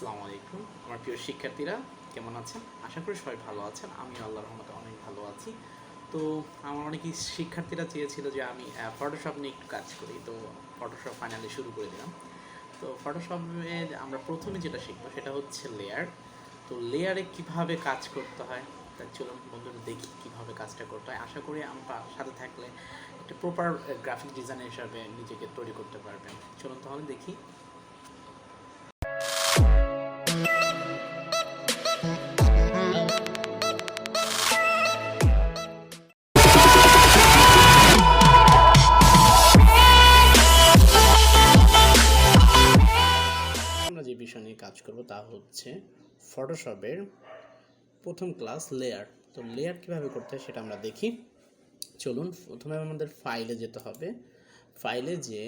আসসালামু আলাইকুম আমার প্রিয় শিক্ষার্থীরা, কেমন আছেন? আশা করি সবাই ভালো আছেন। আমি আল্লাহর রহমতে অনেক ভালো আছি। তো আমার অনেকেই শিক্ষার্থীরা চেয়েছিল যে আমি ফটোশপ নিয়ে একটু কাজ করি, তো ফটোশপ ফাইনালি শুরু করে দিলাম। তো ফটোশপে আমরা প্রথমে যেটা শিখবো সেটা হচ্ছে লেয়ার। তো লেয়ারে কিভাবে কাজ করতে হয়, তা চলুন বন্ধুরা দেখি কীভাবে কাজটা করতে হয়। আশা করি আমার সাথে থাকলে একটা প্রপার গ্রাফিক ডিজাইনার হিসাবে নিজেকে তৈরি করতে পারবেন। চলুন তাহলে দেখি। আমরা যে বিষয় নিয়ে কাজ করব তা হচ্ছে ফটোশপের প্রথম ক্লাস লেয়ার। তো লেয়ার কীভাবে করতে হয় সেটা আমরা দেখি। চলুন প্রথমে আমাদের ফাইলে যেতে হবে। ফাইলে যে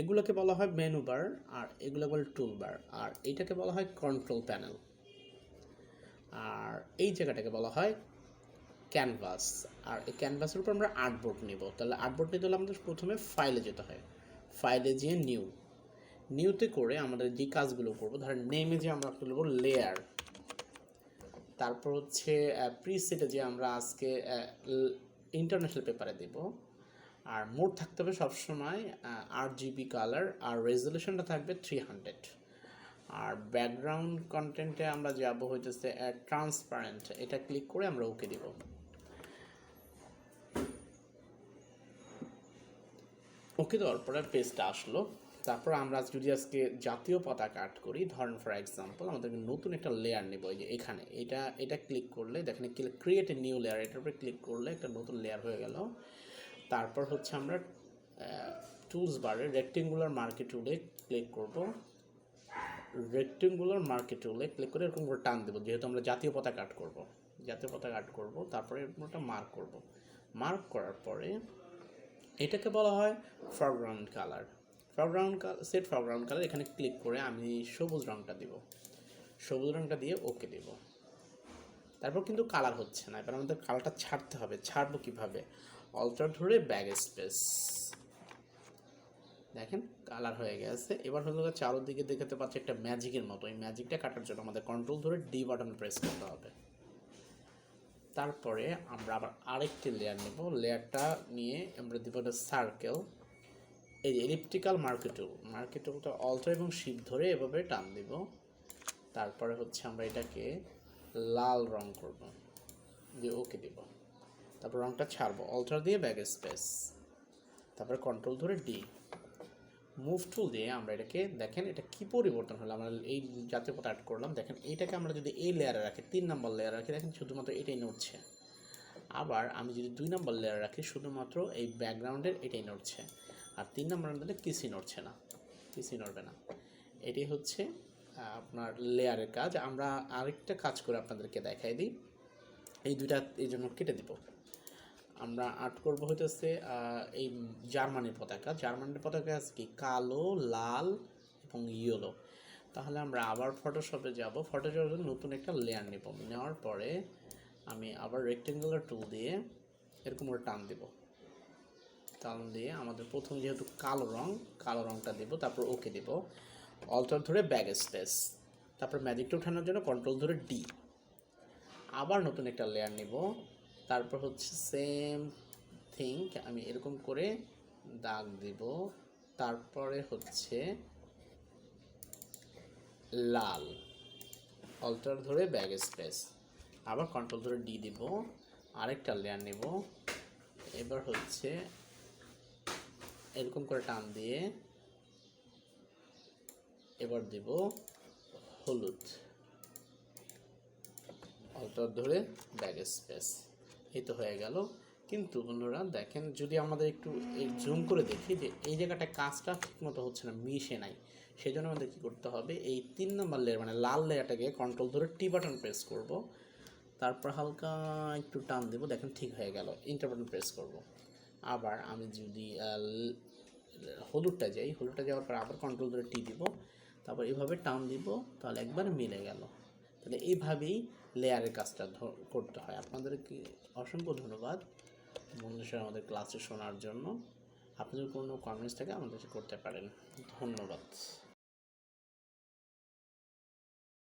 এগুলোকে বলা হয় মেনু বার, আর এগুলো বলে টুল বার, আর এইটাকে বলা হয় কন্ট্রোল প্যানেল, আর এই জায়গাটাকে বলা হয় ক্যানভাস। আর এই ক্যানভাসের উপর আমরা আর্টবোর্ড নিব। তাহলে আর্টবোর্ড নিতে হলে আমাদের প্রথমে ফাইলে যেতে হয়। ফাইলে যেয়ে নিউতে করে আমাদের যে কাজগুলো করবো, ধরেন নেমে যে আমরা করবো লেয়ার, তারপর হচ্ছে প্রিসেটে যে আমরা আজকে ইন্টারন্যাশনাল পেপারে দেব, আর মোড থাকতে হবে সবসময় 8GB কালার, আর রেজলিউশনটা থাকবে 300, আর ব্যাকগ্রাউন্ড কন্টেন্টে আমরা যাবো হইতেছে ট্রান্সপারেন্ট, এটা ক্লিক করে আমরা ওকে দিব। ওকে দেওয়ার পরে পেজটা আসলো। তারপর আমরা যদি আজকে জাতীয় পতাকা আর্ট করি, ধরেন ফর এক্সাম্পল আমাদের নতুন একটা লেয়ার নেব। এই যে এখানে এটা ক্লিক করলে দেখেন ক্রিয়েট এ নিউ লেয়ার, এটার উপরে ক্লিক করলে একটা নতুন লেয়ার হয়ে গেল। তারপর হচ্ছে আমরা টুলস বারে রেক্টেঙ্গুলার মার্কে টুলে ক্লিক করব। রেক্টেঙ্গুলার মার্কে টুলে ক্লিক করে এরকম করে টান দেবো, যেহেতু আমরা জাতীয় পতাকা আর্ট করব। তারপরে এরকম একটা মার্ক করার পরে এটাকে বলা হয় foreground colour. Set foreground colour, এখানে ক্লিক করে আমি সবুজ রঙটা দিব। সবুজ রঙটা দিয়ে ওকে দেব। তারপর কিন্তু কালার হচ্ছে না, এবার আমাদের কালারটা ছাড়তে হবে। ছাড়বো কীভাবে? অল্টার ধরে ব্যাক স্পেস, দেখেন কালার হয়ে গেছে। এবার হলো চারোদিকে দেখাতে পাচ্ছি একটা ম্যাজিকের মতো। এই ম্যাজিকটা কাটার জন্য আমাদের কন্ট্রোল ধরে ডি বাটন প্রেস করতে হবে। তারপরে আমরা আবার আরেকটি লেয়ার নেব। লেয়ারটা নিয়ে আমরা দিব একটা সার্কেল। এই যে এলিপ্টিক্যাল মার্কে টুলটা অল্টার এবং শিফট ধরে এভাবে টান দিব। তারপরে হচ্ছে আমরা এটাকে লাল রং করব, দিয়ে ওকে দিব। তারপর রংটা ছাড়বো, অল্টার দিয়ে ব্যাক স্পেস, তারপরে কন্ট্রোল ধরে ডি। মুভ টুল দিয়ে আমরা এটাকে দেখেন এটা কি পরিবর্তন হলো। আমরা এই জাতীয় পথ অ্যাড করলাম, দেখেন এইটাকে আমরা যদি এই লেয়ারে রাখি, 3 নম্বর লেয়ার রাখি, দেখেন শুধুমাত্র এটাই নড়ছে। আবার আমি যদি 2 নম্বর লেয়ার রাখি, শুধুমাত্র এই ব্যাকগ্রাউন্ডের এটাই নড়ছে। আর 3 নম্বর দিলে কিছুই নড়বে না। এটি হচ্ছে আপনার লেয়ারের কাজ। আমরা আরেকটা কাজ করে আপনাদেরকে দেখাই দিই। এই দুইটা এই জন্য কেটে দিব। আমরা আর্ট করবো হইতেছে এই জার্মানির পতাকা আছে কি কালো, লাল এবং ইয়েলো। তাহলে আমরা আবার ফটোশপে যাব। ফটোশপে নতুন একটা লেয়ার নেব। নেওয়ার পরে আমি আবার রেক্টেঙ্গুলার টুল দিয়ে এরকম করে টান দিয়ে আমাদের প্রথম যেহেতু কালো রংটা দেব, তারপর ওকে দেব। অল্টার ধরে ব্যাক স্পেস, তারপর ম্যাজিকটা ওঠানোর জন্য কন্ট্রোল ধরে ডি। আবার নতুন একটা লেয়ার নেব। তারপর হচ্ছে সেম থিং, আমি এরকম করে দাগ দিব। তারপরে হচ্ছে লাল, অল্টার ধরে ব্যাক স্পেস, আবার কন্ট্রোল ধরে ডি দিব। আরেকটা লেয়ার নেব। এবার হচ্ছে এরকম করে টান দিয়ে এবার দিব হলুদ, অল্টার ধরে ব্যাক স্পেস। এই তো হয়ে গেল। কিন্তু বন্ধুরা দেখেন, যদি আমাদের একটু জুম করে দেখি যে এই জায়গাটা কাজটা ঠিকমতো হচ্ছে না, মিশে নাই। সেই জন্য আমাদের কী করতে হবে, এই 3 নম্বর লেয়ার মানে লাল লেয়ারটাকে কন্ট্রোল ধরে টি বাটন প্রেস করব। তারপর হালকা একটু টান দেবো, দেখেন ঠিক হয়ে গেল। ইন্টার বাটন প্রেস করব। আবার আমি যদি হলুদটা যাওয়ার পর আবার কন্ট্রোল ধরে টি দিব, তারপর এইভাবে টান দিব, তাহলে একবার মিলে গেল। তাহলে এইভাবেই লেয়ারের কাজটা করতে হয়। আপনাদেরকে অসংখ্য ধন্যবাদ বন্ধুরা আমাদের ক্লাসে শোনার জন্য। আপনাদের কোনো কমেন্টস থাকে আমাদেরকে করতে পারেন। ধন্যবাদ।